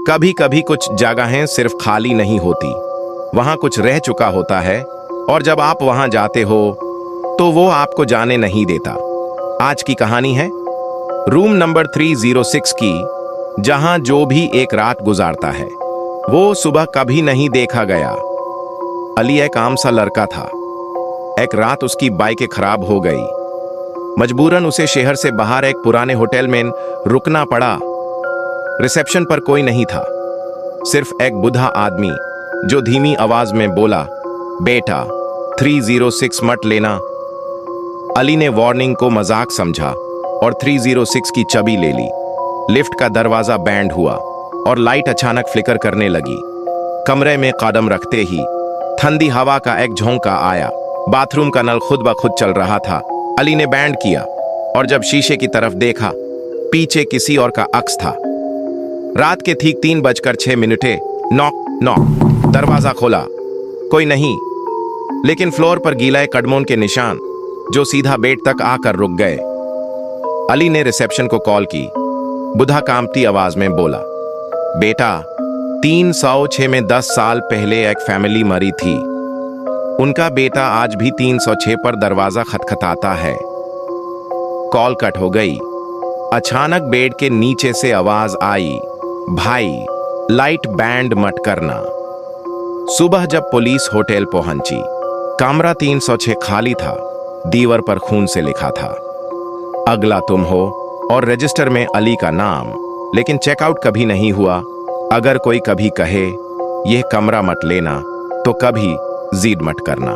कभी कभी कुछ जगहें सिर्फ खाली नहीं होती, वहां कुछ रह चुका होता है, और जब आप वहां जाते हो तो वो आपको जाने नहीं देता। आज की कहानी है रूम नंबर 306 की, जहां जो भी एक रात गुजारता है वो सुबह कभी नहीं देखा गया। अली एक आम सा लड़का था। एक रात उसकी बाइक खराब हो गई। मजबूरन उसे शहर से बाहर एक पुराने होटल में रुकना पड़ा। रिसेप्शन पर कोई नहीं था, सिर्फ एक बूढ़ा आदमी जो धीमी आवाज में बोला, बेटा 306 मत लेना। अली ने वार्निंग को मजाक समझा और 306 की चाबी ले ली। लिफ्ट का दरवाजा बैंड हुआ और लाइट अचानक फ्लिकर करने लगी। कमरे में कदम रखते ही ठंडी हवा का एक झोंका आया। बाथरूम का नल खुद ब खुद चल रहा था। अली ने बैंड किया और जब शीशे की तरफ देखा, पीछे किसी और का अक्स था। रात के ठीक 3:06। Knock knock. दरवाजा खोला, कोई नहीं, लेकिन फ्लोर पर गीले कदमों के निशान जो सीधा बेड तक आकर रुक गए। अली ने रिसेप्शन को कॉल की। बुढ़ा कांपती आवाज में बोला, बेटा 306 में 10 साल पहले एक फैमिली मरी थी। उनका बेटा आज भी 306 पर दरवाजा खटखटाता है। कॉल कट हो गई। अचानक बेड के नीचे से आवाज आई, भाई लाइट बैंड मत करना। सुबह जब पुलिस होटल पहुंची, कमरा 306 खाली था। दीवार पर खून से लिखा था, अगला तुम हो, और रजिस्टर में अली का नाम, लेकिन चेकआउट कभी नहीं हुआ। अगर कोई कभी कहे यह कमरा मत लेना तो कभी जिद मत करना।